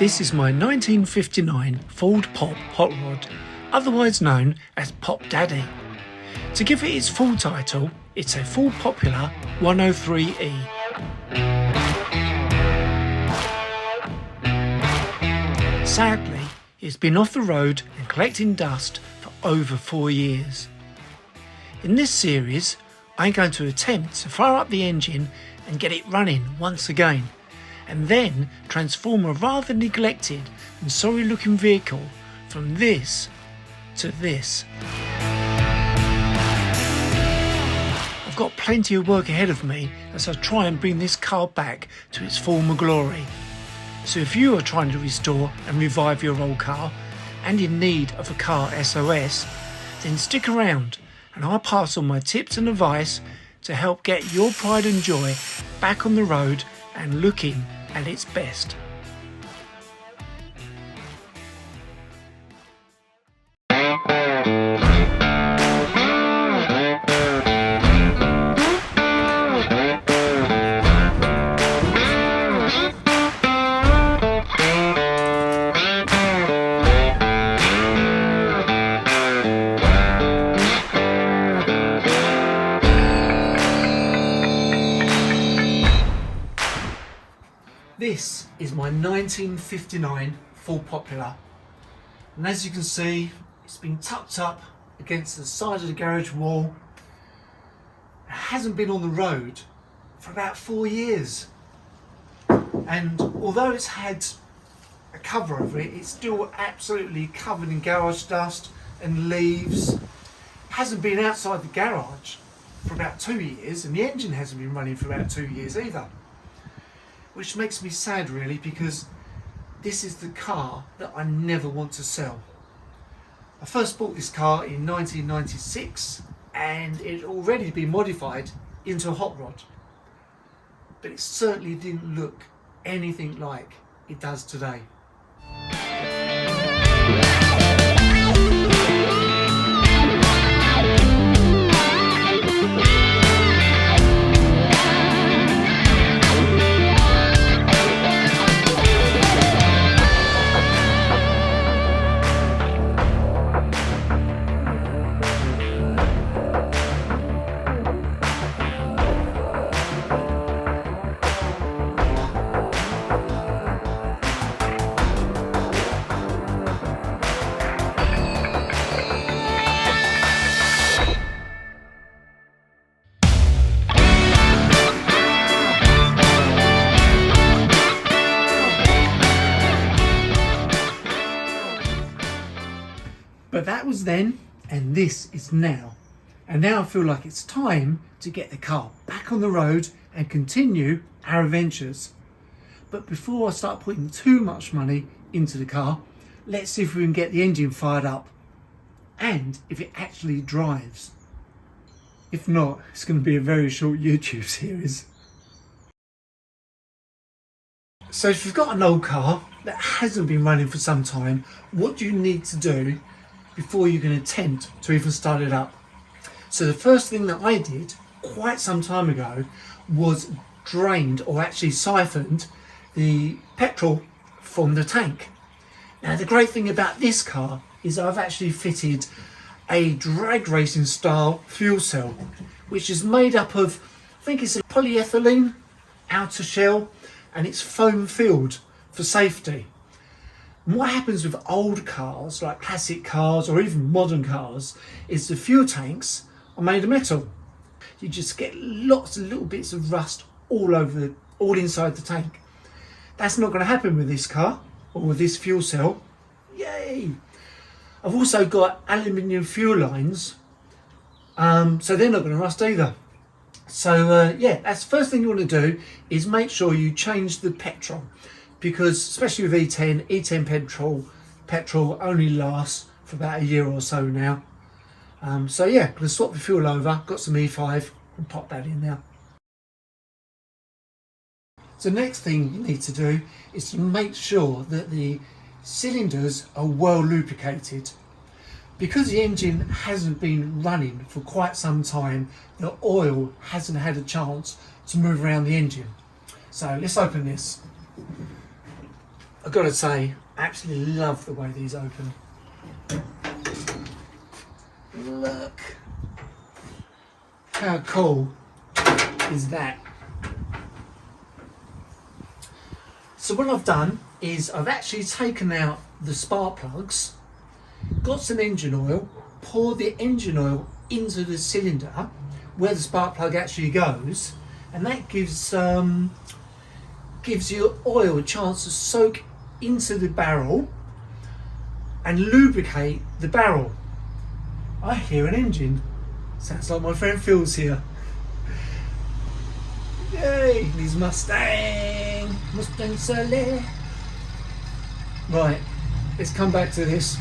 This is my 1959 Ford Pop Hot Rod, otherwise known as Pop Daddy. To give it its full title, it's a Ford Popular 103E. Sadly, it's been off the road and collecting dust for over 4 years. In this series, I'm going to attempt to fire up the engine and get it running once again, and then transform a rather neglected and sorry looking vehicle from this to this. I've got plenty of work ahead of me as I try and bring this car back to its former glory. So if you are trying to restore and revive your old car and in need of a car SOS, then stick around and I'll pass on my tips and advice to help get your pride and joy back on the road and looking at its best. This is my 1959 Ford Popular, and as you can see, it's been tucked up against the side of the garage wall. It hasn't been on the road for about 4 years, and although it's had a cover over it, it's still absolutely covered in garage dust and leaves. It hasn't been outside the garage for about 2 years, and the engine hasn't been running for about 2 years either. Which makes me sad really, because this is the car that I never want to sell. I first bought this car in 1996 and it had already been modified into a hot rod, but it certainly didn't look anything like it does today. But that was then, and this is now. And now I feel like it's time to get the car back on the road and continue our adventures. But before I start putting too much money into the car, let's see if we can get the engine fired up and if it actually drives. If not, it's going to be a very short YouTube series. So if you've got an old car that hasn't been running for some time, what do you need to do before you can attempt to even start it up? So the first thing that I did quite some time ago was drained, or actually siphoned, the petrol from the tank. Now the great thing about this car is I've actually fitted a drag racing style fuel cell, which is made up of, I think it's a polyethylene outer shell, and it's foam filled for safety. And what happens with old cars, like classic cars or even modern cars, is the fuel tanks are made of metal. You just get lots of little bits of rust all inside the tank. That's not going to happen with this car or with this fuel cell. Yay! I've also got aluminium fuel lines, so they're not going to rust either. So yeah, that's the first thing you want to do, is make sure you change the petrol. Because especially with E10 petrol only lasts for about a year or so now. So yeah, I'm going to swap the fuel over, got some E5 and pop that in now. So the next thing you need to do is to make sure that the cylinders are well lubricated. Because the engine hasn't been running for quite some time, the oil hasn't had a chance to move around the engine. So let's open this. I've got to say, I absolutely love the way these open. Look. How cool is that? So what I've done is I've actually taken out the spark plugs, got some engine oil, poured the engine oil into the cylinder where the spark plug actually goes, and that gives your oil a chance to soak into the barrel and lubricate the barrel. I hear an engine. Sounds like my friend Phil's here. Yay, his Mustang Sally. Right, let's come back to this.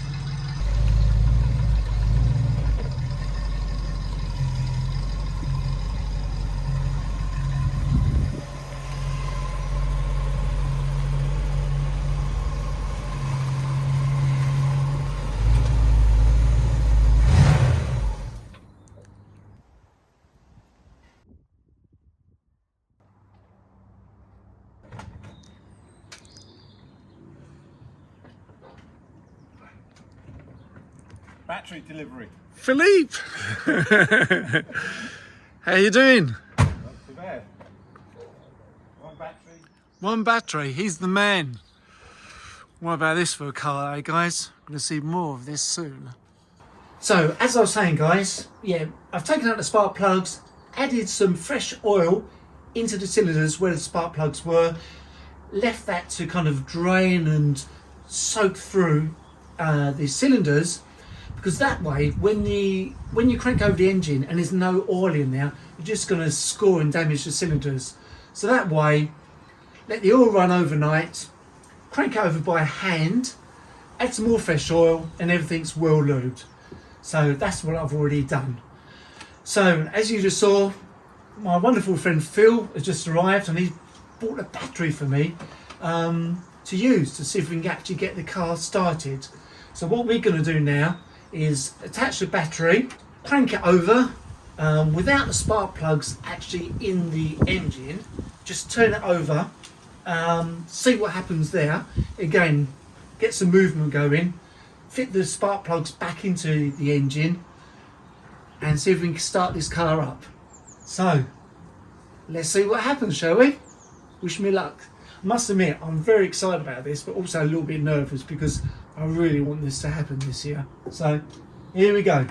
Battery delivery. Philippe! How you doing? Not too bad. One battery. One battery, he's the man. What about this for a car, eh guys? I'm going to see more of this soon. So, as I was saying guys, yeah, I've taken out the spark plugs, added some fresh oil into the cylinders where the spark plugs were, left that to kind of drain and soak through the cylinders, because that way when you crank over the engine and there's no oil in there, you're just going to score and damage the cylinders. So that way, let the oil run overnight, crank it over by hand, add some more fresh oil, and everything's well lubed. So that's what I've already done. So as you just saw, my wonderful friend Phil has just arrived and he's bought a battery for me to use to see if we can actually get the car started. So what we're going to do now is attach the battery, crank it over without the spark plugs actually in the engine, just turn it over, see what happens there. Again, get some movement going, fit the spark plugs back into the engine and see if we can start this car up. So let's see what happens, shall we? Wish me luck. I must admit, I'm very excited about this, but also a little bit nervous because I really want this to happen this year. So here we go.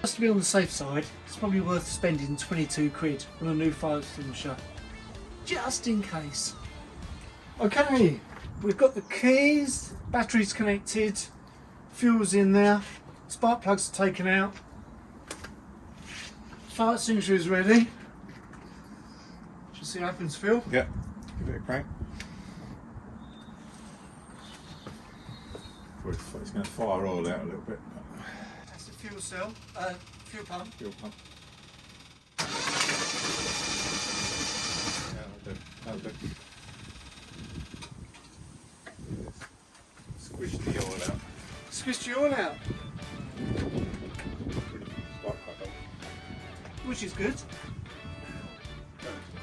Just to be on the safe side, it's probably worth spending 22 quid on a new fire extinguisher, just in case. Okay, we've got the keys, batteries connected, fuel's in there, spark plugs are taken out, fire extinguisher is ready. Should see what happens, Phil. Yeah, give it a crank. It's going to fire oil out a little bit. That's the fuel cell, fuel pump. Fuel pump. Yeah, that'll do. Squish the oil out. Squish the oil out, Spark plug on. which is good.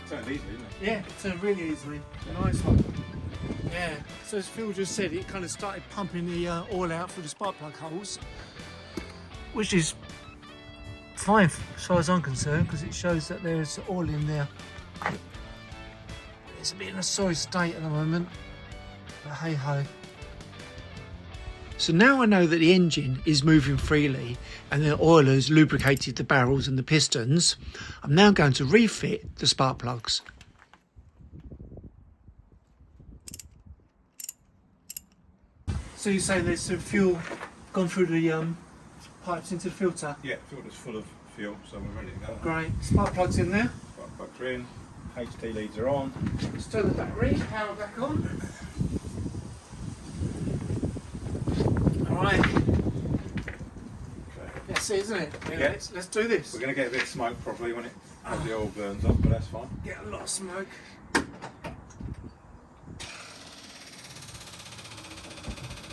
Turned easily, isn't it? Yeah, it turned really easily. A nice one. Yeah, so as Phil just said, it kind of started pumping the oil out through the spark plug holes, which is fine as far as I'm concerned, because it shows that there's oil in there. It's a bit in a sorry state at the moment, but hey ho. So now I know that the engine is moving freely and the oil has lubricated the barrels and the pistons, I'm now going to refit the spark plugs. So you say there's some fuel gone through the pipes into the filter? Yeah, filter's full of fuel, so we're ready to go. Great. Spark plugs in there. Spark plugs are in, HT leads are on. Let's turn the battery, power back on. Alright. Okay. That's it, isn't it? Yeah. Let's do this. We're going to get a bit of smoke probably when as the oil burns up, but that's fine. Get a lot of smoke.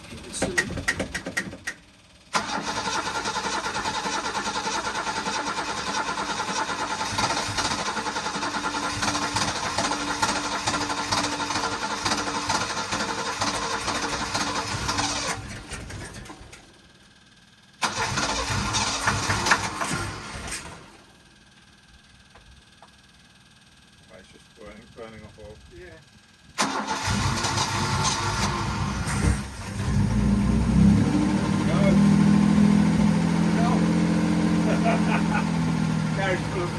Keep it silly. It's just burning off oil. Yeah. Carriage full of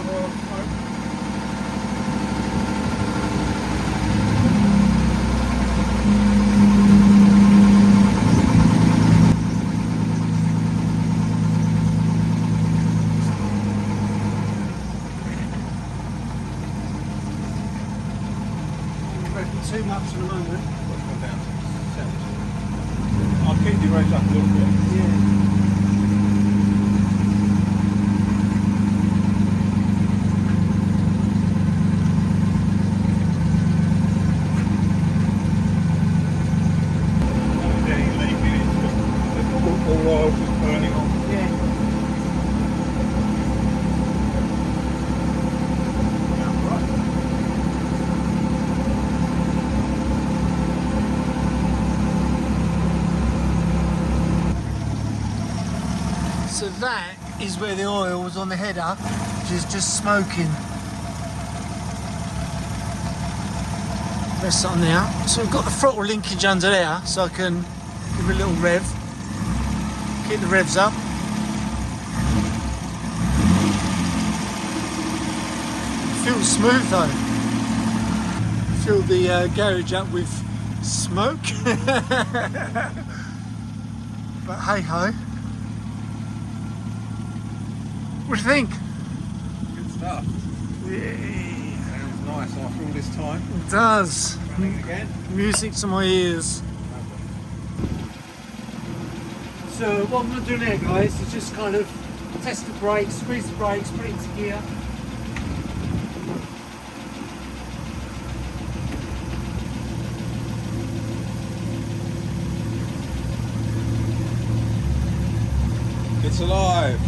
oil smoke. Too much at the moment. Let's go down to 70. I'll keep the race up a little bit. Yeah. All oil just burning off. Yeah. Yeah, right. So that is where the oil was on the header, which is just smoking. Press it on there. So we've got the throttle linkage under there, so I can give it a little rev. Keep the revs up. Feels smooth though. Fill the garage up with smoke. But hey ho. What do you think? Good stuff. Yeah, Sounds nice after all this time. it does. Running again. Music to my ears. So what I'm going to do now, guys, is just kind of test the brakes, squeeze the brakes, put it into gear. It's alive.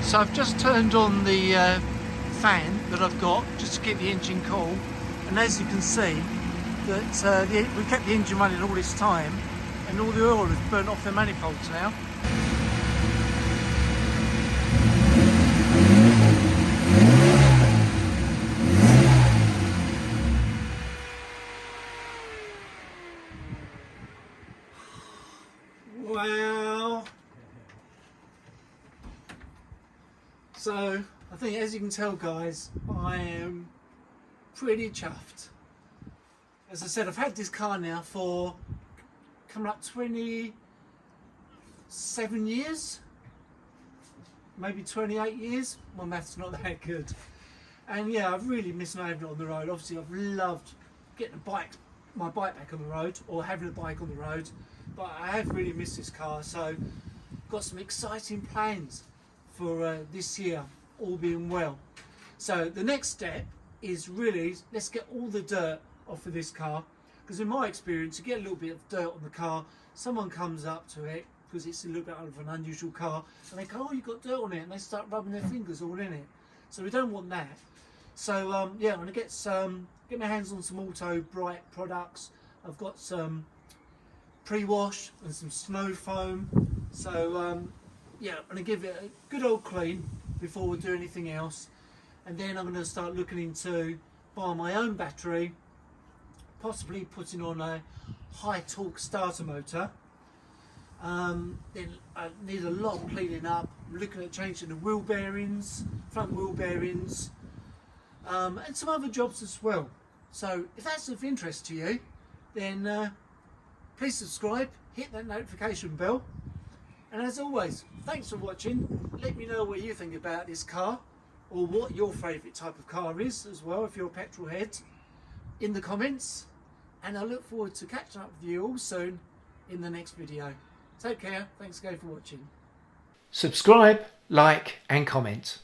So I've just turned on the fan that I've got just to keep the engine cool, and as you can see that we kept the engine running all this time and all the oil has burnt off the manifolds now. Wow. So I think, as you can tell, guys, I am pretty chuffed. As I said, I've had this car now for coming up 27 years, maybe 28 years. My math's not that good. And yeah, I've really missed having it on the road. Obviously, I've loved getting my bike back on the road, or having a bike on the road, but I have really missed this car. So got some exciting plans for this year, all being well. So the next step is really, let's get all the dirt off of this car, because in my experience, you get a little bit of dirt on the car, someone comes up to it, because it's a little bit of an unusual car, and they go, oh, you've got dirt on it, and they start rubbing their fingers all in it. So we don't want that. So yeah, I'm going to get my hands on some Auto Bright products. I've got some pre-wash and some snow foam. So yeah, I'm going to give it a good old clean before we do anything else. And then I'm going to start looking into buying my own battery, possibly putting on a high torque starter motor. Then I need a lot of cleaning up. I'm looking at changing the wheel bearings, front wheel bearings, and some other jobs as well. So if that's of interest to you, then please subscribe, hit that notification bell, and as always, thanks for watching. Let me know what you think about this car, or what your favourite type of car is as well, if you're a petrol head, in the comments. And I look forward to catching up with you all soon in the next video. Take care, thanks again for watching. Subscribe, like and comment.